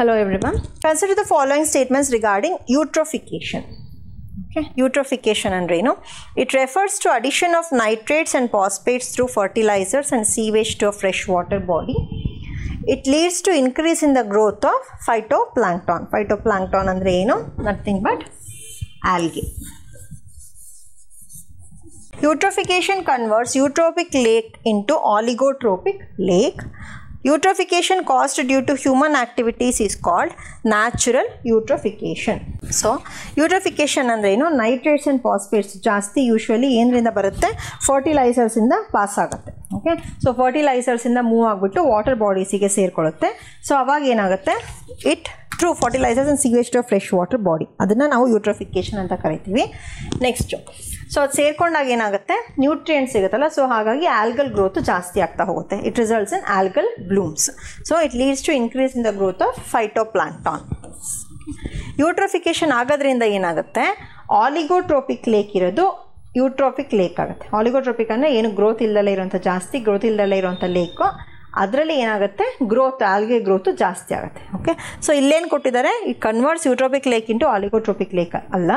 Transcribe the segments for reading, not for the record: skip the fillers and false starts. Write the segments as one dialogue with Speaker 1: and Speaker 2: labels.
Speaker 1: Hello everyone. Consider the following statements regarding eutrophication. Okay, eutrophication andre ಏನು? It refers to addition of nitrates and phosphates through fertilizers and sewage to a freshwater body. It leads to increase in the growth of phytoplankton. Phytoplankton andre ಏನು? Nothing but algae. Eutrophication converts eutrophic lake into oligotrophic lake. Eutrophication caused due to human activities is called natural eutrophication. So eutrophication ಅಂದ್ರೆ ಏನು? Nitrates and phosphates ಜಾಸ್ತಿ usually ಏನರಿಂದ ಬರುತ್ತೆ? ಫರ್ಟಿಲೈಸರ್ಸಿಂದ pass ಆಗುತ್ತೆ. Okay, so ಫರ್ಟಿಲೈಸರ್ಸಿಂದ move ಆಗಿಬಿಟ್ಟು ವಾಟರ್ ಬಾಡೀಸಿಗೆ ಸೇರಿಕೊಳ್ಳುತ್ತೆ. ಸೊ ಅವಾಗ ಏನಾಗುತ್ತೆ? It through fertilisers and sewage to fresh water body, ಅದನ್ನು ನಾವು ಯೂಟ್ರೋಫಿಕೇಶನ್ ಅಂತ ಕರಿತೀವಿ. ನೆಕ್ಸ್ಟು, ಸೊ ಅದು ಸೇರ್ಕೊಂಡಾಗ ಏನಾಗುತ್ತೆ? ನ್ಯೂಟ್ರಿಯೆಂಟ್ಸ್ ಸಿಗುತ್ತಲ್ಲ, ಸೊ ಹಾಗಾಗಿ ಆಲ್ಗಲ್ ಗ್ರೋತ್ ಜಾಸ್ತಿ ಆಗ್ತಾ ಹೋಗುತ್ತೆ. It results in algal blooms. So it leads to increase in the growth of phytoplankton. Eutrophication ಆಗೋದ್ರಿಂದ ಏನಾಗುತ್ತೆ? ಆಲಿಗೋಟ್ರೋಪಿಕ್ ಲೇಕ್ ಇರೋದು ಯೂಟ್ರೋಪಿಕ್ ಲೇಕ್ ಆಗುತ್ತೆ. ಆಲಿಗೋಟ್ರೋಪಿಕ್ ಅಂದರೆ ಏನು? ಗ್ರೋತ್ ಇಲ್ಲದಲ್ಲೇ ಇರೋಂಥ, ಜಾಸ್ತಿ ಗ್ರೋತ್ ಇಲ್ಲದಲ್ಲೇ ಇರೋಂಥ ಲೇಕು, ಅದರಲ್ಲಿ ಏನಾಗುತ್ತೆ? ಗ್ರೋತ್, ಆಲ್ಗೆ ಗ್ರೋತು ಜಾಸ್ತಿ ಆಗುತ್ತೆ. ಓಕೆ, ಸೊ ಇಲ್ಲೇನು ಕೊಟ್ಟಿದ್ದಾರೆ? It converts eutrophic lake into oligotrophic lake ಅಲ್ಲ,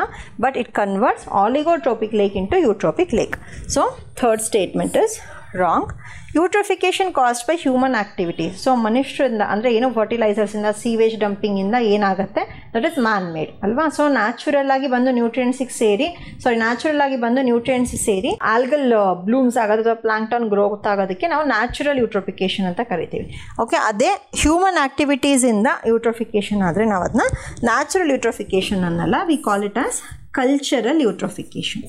Speaker 1: but it converts oligotrophic lake into eutrophic lake. So third statement is wrong. Eutrophication caused by human activities. So ಮನುಷ್ಯರಿಂದ ಅಂದರೆ ಏನು? ಫರ್ಟಿಲೈಸರ್ಸಿಂದ, sewage ಡಂಪಿಂಗಿಂದ ಏನಾಗುತ್ತೆ? ದಟ್ ಇಸ್ ಮ್ಯಾನ್ ಮೇಡ್ ಅಲ್ವಾ? So natural ಆಗಿ ಬಂದು ನ್ಯೂಟ್ರಿಯೆಂಟ್ಸಿಗೆ ಸೇರಿ, ನ್ಯಾಚುರಲ್ ಆಗಿ ಬಂದು ನ್ಯೂಟ್ರಿಯೆಂಟ್ಸಿಗೆ ಸೇರಿ ಆಲ್ಗಲ್ ಬ್ಲೂಮ್ಸ್ ಆಗೋದು ಅಥವಾ ಪ್ಲಾಂಕ್ಟಾನ್ ಗ್ರೋತ್ ಆಗೋದಕ್ಕೆ ನಾವು ನ್ಯಾಚುರಲ್ ಯೂಟ್ರೋಫಿಕೇಶನ್ ಅಂತ ಕರಿತೀವಿ. ಓಕೆ, ಅದೇ ಹ್ಯೂಮನ್ ಆ್ಯಕ್ಟಿವಿಟೀಸಿಂದ ಯೂಟ್ರೋಫಿಕೇಶನ್ ಆದರೆ ನಾವು ಅದನ್ನ ನ್ಯಾಚುರಲ್ ಯೂಟ್ರೋಫಿಕೇಶನ್ ಅನ್ನಲ್ಲ, we call it as cultural eutrophication.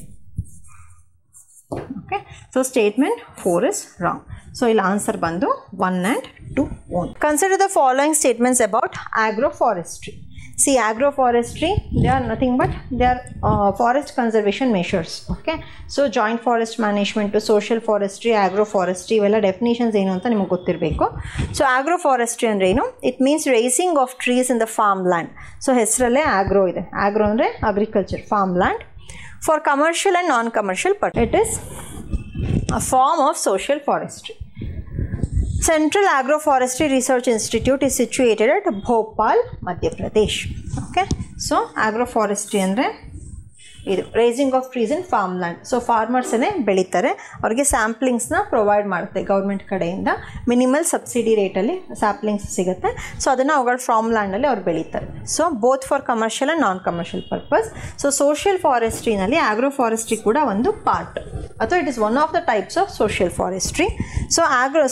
Speaker 1: Okay, so statement 4 is wrong. So il answer bandu 1 and 2 only. Consider the following statements about agroforestry. See, agroforestry, they are nothing but they are forest conservation measures. Okay, so joint forest management to social forestry, agroforestry ಇವೆಲ್ಲ definitions ಏನು ಅಂತ ನಿಮಗೆ ಗೊತ್ತಿರಬೇಕು. So agroforestry ಅಂದರೆ ಏನು? It means raising of trees in the farm land. ಸೊ ಹೆಸರಲ್ಲೇ agro ಇದೆ. ಆಗ್ರೋ ಅಂದರೆ agriculture, farm land. For commercial and non-commercial purpose, it is a form of social forestry. Central Agroforestry Research Institute is situated at Bhopal, Madhya Pradesh. Okay, so agroforestry andre ಇದು raising of trees in farm land. So ಫಾರ್ಮರ್ಸೇ ಬೆಳೀತಾರೆ, ಅವ್ರಿಗೆ ಸ್ಯಾಂಪ್ಲಿಂಗ್ಸ್ನ provide ಮಾಡುತ್ತೆ government ಕಡೆಯಿಂದ. Minimal subsidy ರೇಟಲ್ಲಿ samplings ಸಿಗುತ್ತೆ. So ಅದನ್ನು ಅವುಗಳ ಫಾರ್ಮ್ ಲ್ಯಾಂಡಲ್ಲಿ ಅವ್ರು ಬೆಳೀತಾರೆ. So both for commercial and non commercial purpose. So social ಫಾರೆಸ್ಟ್ರಿನಲ್ಲಿ ಆಗ್ರೋಫಾರೆಸ್ಟ್ರಿ ಕೂಡ ಒಂದು ಪಾರ್ಟ್, ಅಥವಾ it is one of the types of social forestry. So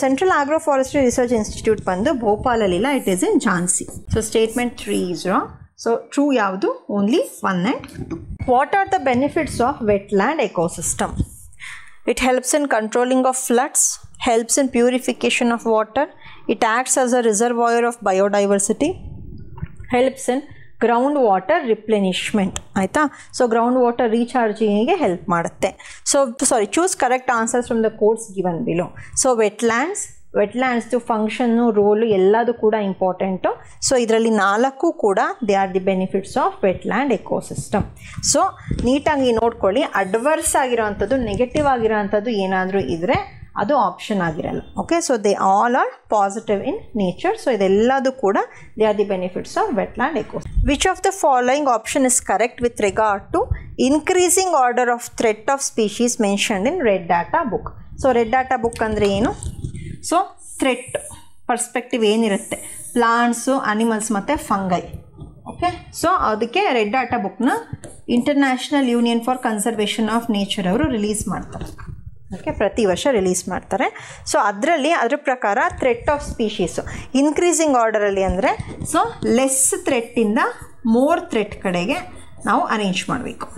Speaker 1: central agroforestry research institute ಬಂದು ಭೋಪಾಲಲ್ಲಿಲ್ಲ, it is in Jhansi. So statement 3 is wrong. So true ಯಾವುದು? Only 1 and 2. What are the benefits of wetland ecosystem? It helps in controlling of floods, helps in purification of water, it acts as a reservoir of biodiversity, helps in ground water replenishment. ಆಯಿತಾ? So ground water ರೀಚಾರ್ಜಿಂಗಿಗೆ help ಮಾಡುತ್ತೆ. So choose correct answers from the codes given below. So ವೆಟ್ಲ್ಯಾಂಡ್ಸ್ದು ಫಂಕ್ಷನ್ನು, ರೋಲು ಎಲ್ಲದು ಕೂಡ ಇಂಪಾರ್ಟೆಂಟು. So ಇದರಲ್ಲಿ 4 ಕೂಡ they are the benefits of wetland ecosystem. So ನೀಟಾಗಿ ನೋಡ್ಕೊಳ್ಳಿ. ಅಡ್ವರ್ಸ್ ಆಗಿರೋವಂಥದ್ದು, ನೆಗೆಟಿವ್ ಆಗಿರೋವಂಥದ್ದು ಏನಾದರೂ ಇದ್ದರೆ ಅದು ಆಪ್ಷನ್ ಆಗಿರಲ್ಲ. Okay, so they all are positive in nature. So ಇದೆಲ್ಲದು ಕೂಡ they are the benefits of wetland ecosystem. Which of the following option is correct with regard to increasing order of threat of species mentioned in red data book? So red data book ಅಂದರೆ ಏನು? So threat perspective ಏನಿರುತ್ತೆ, plants, animals ಮತ್ತು fungi. Okay, so ಅದಕ್ಕೆ red data ಬುಕ್ನ international union for conservation of nature ಅವರು release ಮಾಡ್ತಾರೆ. Okay, ಪ್ರತಿ ವರ್ಷ ರಿಲೀಸ್ ಮಾಡ್ತಾರೆ. ಸೊ ಅದರಲ್ಲಿ ಅದ್ರ ಪ್ರಕಾರ ಥ್ರೆಟ್ ಆಫ್ ಸ್ಪೀಶೀಸು ಇನ್ಕ್ರೀಸಿಂಗ್ ಆರ್ಡರಲ್ಲಿ ಅಂದರೆ ಸೊ ಲೆಸ್ ಥ್ರೆಟ್ಟಿಂದ ಮೋರ್ ಥ್ರೆಟ್ ಕಡೆಗೆ ನಾವು ಅರೇಂಜ್ ಮಾಡಬೇಕು.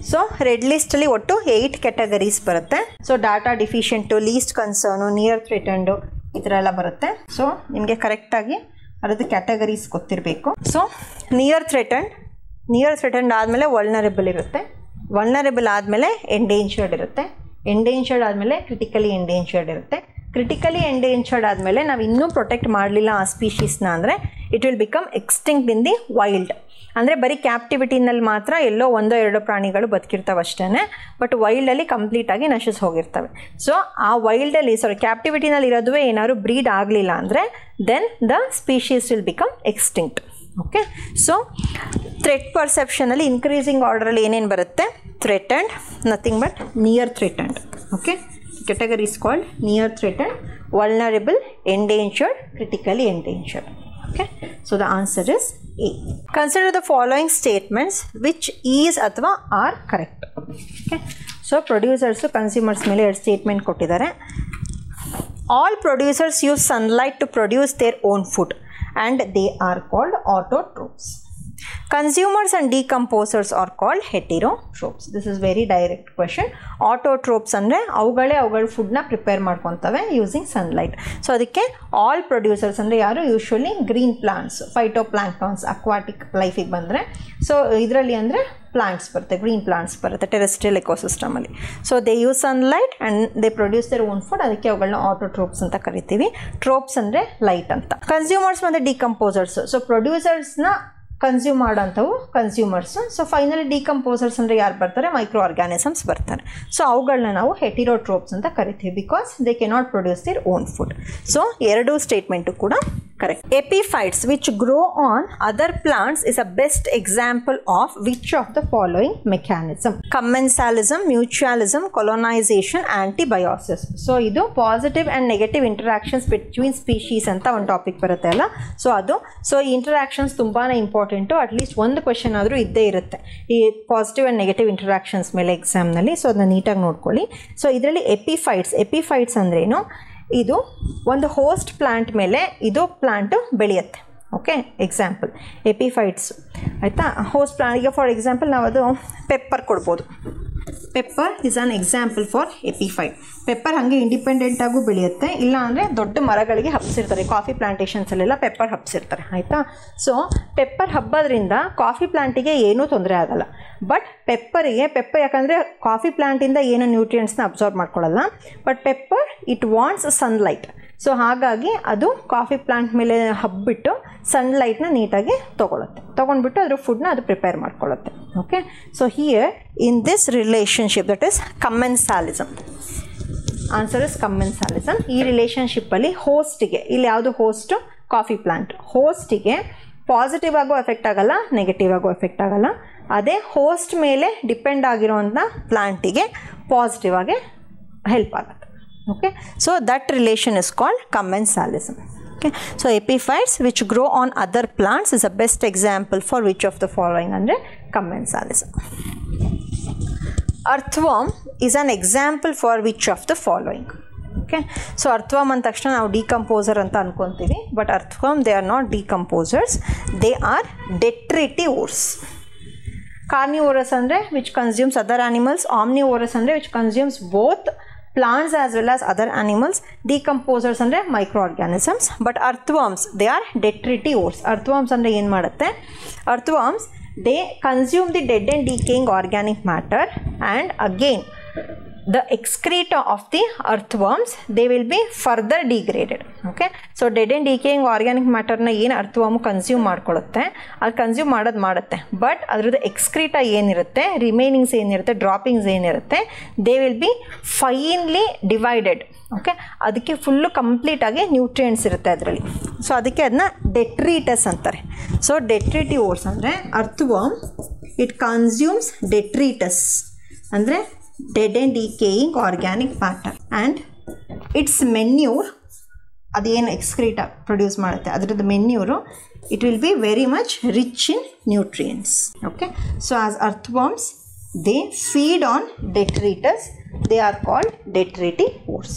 Speaker 1: ಸೊ ರೆಡ್ ಲಿಸ್ಟಲ್ಲಿ ಒಟ್ಟು 8 ಕ್ಯಾಟಗರೀಸ್ ಬರುತ್ತೆ. So data deficient, least concern, near threatened, ಈ ಥರ ಎಲ್ಲ ಬರುತ್ತೆ. ಸೊ ನಿಮಗೆ ಕರೆಕ್ಟಾಗಿ ಅದರದ್ದು ಕ್ಯಾಟಗರೀಸ್ ಗೊತ್ತಿರಬೇಕು. ಸೊ ನಿಯರ್ ಥ್ರೆಟನ್ಡ್ ಆದಮೇಲೆ ವಲ್ನರೇಬಲ್ ಇರುತ್ತೆ, ವಲ್ನರೇಬಲ್ ಆದಮೇಲೆ ಎಂಡೇಂಜರ್ಡ್ ಇರುತ್ತೆ, ಎಂಡೇಂಜರ್ಡ್ ಆದಮೇಲೆ ಕ್ರಿಟಿಕಲಿ ಎಂಡೇಂಜರ್ಡ್ ಇರುತ್ತೆ, ಕ್ರಿಟಿಕಲಿ ಎಂಡೇಂಜರ್ಡ್ ಆದಮೇಲೆ ನಾವು ಇನ್ನೂ ಪ್ರೊಟೆಕ್ಟ್ ಮಾಡಲಿಲ್ಲ ಆ ಸ್ಪೀಶೀಸ್ನ ಅಂದರೆ it will become extinct in the wild. ಅಂದರೆ ಬರೀ ಕ್ಯಾಪ್ಟಿವಿಟಿನಲ್ಲಿ ಮಾತ್ರ ಎಲ್ಲೋ ಒಂದೋ ಎರಡೋ ಪ್ರಾಣಿಗಳು ಬದುಕಿರ್ತಾವೆ ಅಷ್ಟೇ, ಬಟ್ ವೈಲ್ಡಲ್ಲಿ ಕಂಪ್ಲೀಟಾಗಿ ನಶಿಸಿ ಹೋಗಿರ್ತವೆ. ಸೊ ಆ ವೈಲ್ಡಲ್ಲಿ ಕ್ಯಾಪ್ಟಿವಿಟಿನಲ್ಲಿ ಇರೋದುವೇ ಏನಾದ್ರು ಬ್ರೀಡ್ ಆಗಲಿಲ್ಲ ಅಂದರೆ then the species will become extinct. Okay, so threat ಪರ್ಸೆಪ್ಷನಲ್ಲಿ ಇನ್ಕ್ರೀಸಿಂಗ್ ಆರ್ಡರಲ್ಲಿ ಏನೇನು ಬರುತ್ತೆ? Threatened, nothing but near threatened. Okay, category is called near threatened, vulnerable, endangered, critically endangered. Okay, so the answer is A. Consider the following statements which is athwa are correct. Okay, so producers consumers ಮೇಲೆ ಎರಡು statement ಕೊಟ್ಟಿದ್ದಾರೆ. All producers use sunlight to produce their own food and they are called autotrophs. Consumers and decomposers are called heterotrophs. This is very direct question. Autotrophs ಅಂದರೆ ಅವುಗಳೇ ಅವುಗಳ ಫುಡ್ನ prepare ಮಾಡ್ಕೊತವೆ using sunlight. So ಅದಕ್ಕೆ all producers ಅಂದರೆ ಯಾರು? Usually green plants, phytoplanktons, aquatic ಲೈಫಿಗೆ ಬಂದರೆ ಸೊ ಇದರಲ್ಲಿ ಅಂದರೆ ಪ್ಲಾಂಟ್ಸ್ ಬರುತ್ತೆ, ಗ್ರೀನ್ ಪ್ಲಾಂಟ್ಸ್ ಬರುತ್ತೆ ಟೆರೆಸ್ಟ್ರಿಯಲ್ ಎಕೋಸಿಸ್ಟಮಲ್ಲಿ. So they use sunlight and they produce their own food, ಅದಕ್ಕೆ ಅವುಗಳನ್ನ ಆಟೋಟ್ರೋಪ್ಸ್ ಅಂತ ಕರಿತೀವಿ. ಟ್ರೋಪ್ಸ್ ಅಂದರೆ ಲೈಟ್ ಅಂತ. ಕನ್ಸ್ಯೂಮರ್ಸ್ ಮತ್ತು ಡಿಕಂಪೋಸರ್ಸ್, ಸೊ ಪ್ರೊಡ್ಯೂಸರ್ಸ್ನ ಕನ್ಸ್ಯೂಮ್ ಮಾಡೋಂಥವು ಕನ್ಸ್ಯೂಮರ್ಸು. ಸೊ ಫೈನಲಿ ಡಿಕಂಪೋಸರ್ಸ್ ಅಂದರೆ ಯಾರು ಬರ್ತಾರೆ? ಮೈಕ್ರೋ ಆರ್ಗ್ಯಾನಿಸಮ್ಸ್ ಬರ್ತಾರೆ. ಸೊ ಅವುಗಳನ್ನ ನಾವು ಹೆಟಿರೋಟ್ರೋಪ್ಸ್ ಅಂತ ಕರಿತೀವಿ because they cannot produce their own food. So ಎರಡೂ ಸ್ಟೇಟ್ಮೆಂಟು ಕೂಡ correct. Epiphytes which grow on other plants is a best example of which of the following mechanism? Commensalism, mutualism, colonisation, antibiosis. So ಇದು positive and negative interactions between species ಅಂತ ಒಂದು topic ಬರುತ್ತೆ ಅಲ್ಲ. So ಅದು so ಈ interactions ತುಂಬಾ important. At least ಒಂದು question ಆದರೂ ಇದ್ದೇ ಇರುತ್ತೆ ಈ ಪಾಸಿಟಿವ್ ಆ್ಯಂಡ್ ನೆಗೆಟಿವ್ ಇಂಟರಾಕ್ಷನ್ಸ್ ಮೇಲೆ ಎಕ್ಸಾಮ್ನಲ್ಲಿ. ಸೊ ಅದನ್ನ ನೀಟಾಗಿ ನೋಡ್ಕೊಳ್ಳಿ. ಸೊ ಇದರಲ್ಲಿ ಎಪಿಫೈಟ್ಸ್ ಅಂದ್ರೇನು? ಇದು ಒಂದು ಹೋಸ್ಟ್ ಪ್ಲಾಂಟ್ ಮೇಲೆ ಇದು ಪ್ಲಾಂಟು ಬೆಳೆಯುತ್ತೆ. ಓಕೆ, ಎಕ್ಸಾಂಪಲ್ ಎಪಿಫೈಟ್ಸ್ ಆಯಿತಾ. ಹೋಸ್ಟ್ ಪ್ಲಾಂಟ್, ಈಗ ಫಾರ್ ಎಕ್ಸಾಂಪಲ್ ನಾವು ಅದು ಪೆಪ್ಪರ್ ಕೊಡ್ಬೋದು. Pepper is an example for epiphyte. Pepper ಹಾಗೆ ಇಂಡಿಪೆಂಡೆಂಟಾಗೂ ಬೆಳೆಯುತ್ತೆ, ಇಲ್ಲ ಅಂದರೆ ದೊಡ್ಡ ಮರಗಳಿಗೆ ಹಬ್ಸಿರ್ತಾರೆ. ಕಾಫಿ ಪ್ಲಾಂಟೇಷನ್ಸಲ್ಲೆಲ್ಲ ಪೆಪ್ಪರ್ ಹಬ್ಸಿರ್ತಾರೆ ಆಯಿತಾ. ಸೊ ಪೆಪ್ಪರ್ ಹಬ್ಬೋದ್ರಿಂದ ಕಾಫಿ ಪ್ಲಾಂಟಿಗೆ ಏನೂ ತೊಂದರೆ ಆಗಲ್ಲ. ಬಟ್ ಪೆಪ್ಪರ್ ಯಾಕಂದರೆ ಕಾಫಿ ಪ್ಲಾಂಟಿಂದ ಏನು ನ್ಯೂಟ್ರಿಯೆಂಟ್ಸ್ನ ಅಬ್ಸಾರ್ಬ್ ಮಾಡ್ಕೊಳ್ಳಲ್ಲ. But pepper it wants sunlight. So ಹಾಗಾಗಿ ಅದು ಕಾಫಿ ಪ್ಲಾಂಟ್ ಮೇಲೆ ಹಬ್ಬಿಟ್ಟು ಸನ್ಲೈಟ್ನ ನೀಟಾಗಿ ತೊಗೊಂಡ್ಬಿಟ್ಟು ಅದ್ರ ಫುಡ್ನ ಅದು ಪ್ರಿಪೇರ್ ಮಾಡ್ಕೊಳ್ಳುತ್ತೆ. Okay, so here in this relationship that is commensalism. Answer is commensalism. ಈ ರಿಲೇಷನ್ಶಿಪ್ಪಲ್ಲಿ ಹೋಸ್ಟಿಗೆ, ಇಲ್ಲಿ ಯಾವುದು ಹೋಸ್ಟು? Coffee plant. ಹೋಸ್ಟಿಗೆ ಪಾಸಿಟಿವ್ ಆಗೋ ಎಫೆಕ್ಟ್ ಆಗಲ್ಲ, ನೆಗೆಟಿವ್ ಆಗೋ ಎಫೆಕ್ಟ್ ಆಗಲ್ಲ. ಅದೇ ಹೋಸ್ಟ್ ಮೇಲೆ ಡಿಪೆಂಡ್ ಆಗಿರೋಂಥ ಪ್ಲಾಂಟಿಗೆ ಪಾಸಿಟಿವ್ ಆಗಿ ಹೆಲ್ಪ್ ಆಗುತ್ತೆ. Okay, so that relation is called commensalism. Okay, so epiphytes which grow on other plants is a best example for which of the following under commensalism? Earthworm is an example for which of the following? Okay, so earthworm ಅಂದ ತಕ್ಷಣ ನಾವು decomposer ಅಂತ ಅನ್ಕೊಂತೀವಿ, but earthworm they are not decomposers, they are detritivores. Carnivorous ಅಂದರೆ which consumes other animals, omnivorous ಅಂದರೆ which consumes both plants as well as other animals, decomposers ಅಂದರೆ microorganisms. but earthworms they are detritivores. earthworms ಅಂದರೆ ಏನು ಮಾಡುತ್ತೆ? earthworms they consume the dead and decaying organic matter and again the excreta of the earthworms they will be further degraded. Okay, so dead and decaying organic matter na ಏನು earthworm consume ಮಾಡ್ಕೊಳ್ಳುತ್ತೆ, ಅದು consume ಮಾಡುತ್ತೆ. But ಅದರದ್ದು excreta ಏನಿರುತ್ತೆ, ರಿಮೈನಿಂಗ್ಸ್ ಏನಿರುತ್ತೆ, droppings ಏನಿರುತ್ತೆ, they will be finally divided. Okay, ಅದಕ್ಕೆ full ಕಂಪ್ಲೀಟಾಗಿ nutrients ಇರುತ್ತೆ ಅದರಲ್ಲಿ. ಸೊ ಅದಕ್ಕೆ ಅದನ್ನ ಡೆಟ್ರಿಟಸ್ ಅಂತಾರೆ. ಸೊ ಡೆಟ್ರಿಟಿವೋರ್ಸ್ ಅಂದರೆ earthworm it consumes detritus ಅಂದರೆ dead and decaying organic matter and its manure, ಅದೇನು ಎಕ್ಸ್ಕ್ರೀಟ ಪ್ರೊಡ್ಯೂಸ್ ಮಾಡುತ್ತೆ ಅದರದ್ದು manure, it will be very much rich in nutrients. Okay, so as earthworms they feed on detritus, they are called detritivores.